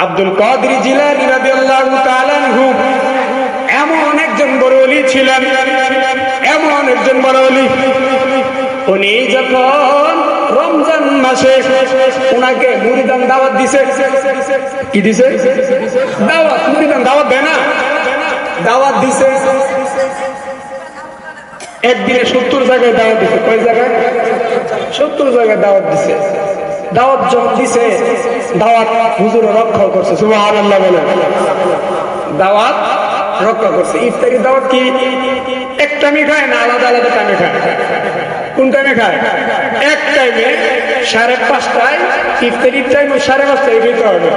আব্দুল কাদের জিলানী রাদিয়াল্লাহু তাআলা আনহু এমন একজন বড় ওলি ছিলেন, এমন একজন বড় ওলি। উনি যখন রমজান মাসে উনাকে মুরিদান দাওয়াত দিছে, কি দিছে? দাওয়াত। মুরিদান দাওয়াত দেয় না? দাওয়াত দিছে। একদিনে 70 জায়গায় দাওয়াত দিছে। কয় জায়গায়? 70 জায়গায় দাওয়াত দিছে। দাওয়াত যখন দিছে, দাওয়াত হুজুর রক্ষা করছে। সুবহানাল্লাহ বলে। দাওয়াত রক্ষা করছে। ইফতারি দাওয়াত কি এক টাইমে খায় না আলাদা আলাদা টাইমে খায়? কোন টাইমে খায়? এক টাইমে 5:30টায় ইফতারির টাইম 5:30টায় দিতে হবে।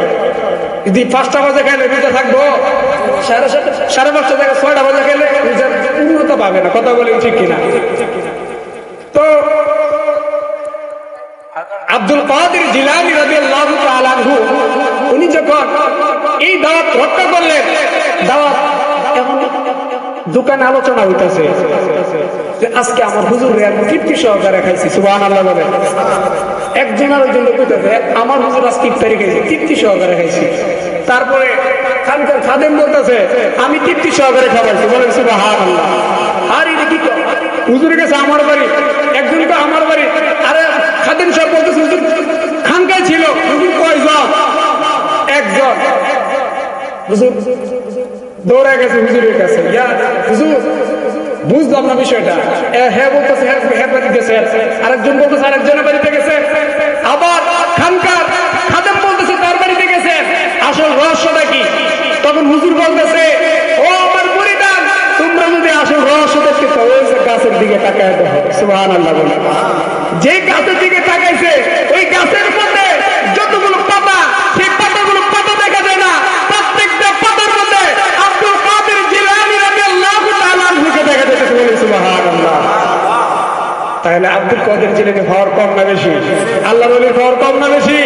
যদি 5টা বাজে খাইলে রোজা থাকবো, 5:30 থেকে 6টা বাজে খাইলে রোজার উন্নত পাবে না। কথা বলেন ঠিক কিনা? তো আব্দুল কাদের জিলানী রাদিয়াল্লাহু তাআলা আনহু উনি যখন এই দাওয়াত রক্ষা করলেন, দাওয়াত এখন দোকানে আলোচনা হইতাছে যে আজকে আমার হুজুরে আমি তৃপ্তি সহকারে খাইছি। সুবহানাল্লাহ বলে। একজন আর একজন কইতাছে আমার হুজুর আজকে ইফতারি খাইছে, তৃপ্তি সহকারে খাইছি। তারপরে খানকার খাদেম বলতেছে আমি তৃপ্তি সহকারে খাওয়াইছি। বলেন সুবহানাল্লাহ। আর এটা কি হুজুরের কাছে আমার বাড়ি, একজন তো আমার বাড়ি। আরে খাদেম সাহেব বলতেছে হুজুর খানকায় ছিল। হুজুর কয়জন? একজন। হুজুর দৌড়ে গেছে হুজুরের কাছে। ইয়া হুজুর বুঝলাম না বিষয়টা। হ্যাঁ বলতেছে হ্যাঁ বাড়িতে গেছে, আরেকজন বলতেছে আরেকজনের বাড়িতে গেছে, আবার খানকার খাদেম বলতেছে তার বাড়িতে গেছে। আসল রহস্যটা কি? তখন হুজুর বলতেছে ও আমার মুরিদান, তোমরা যদি আসল রহস্য দেখতে চাও ওই গাছের দিকে তাকায় দেখো। সুবহানাল্লাহ বলে। যে গাছের দিকে তাকাইছে ওই গাছের মধ্যে যতগুলো পাতা, সেই পাতাগুলো পাতা দেখা যায় না। প্রত্যেকটা পাতার মধ্যে আব্দুল কাদের জিলানী রাদিয়াল্লাহু তাআলা আনহুকে দেখা যাচ্ছে। বলে সুবহানাল্লাহ। তাহলে আব্দুল কাদের জিলানী পাওয়ার কম না বেশি? আল্লাহর ওলির পাওয়ার কম না বেশি?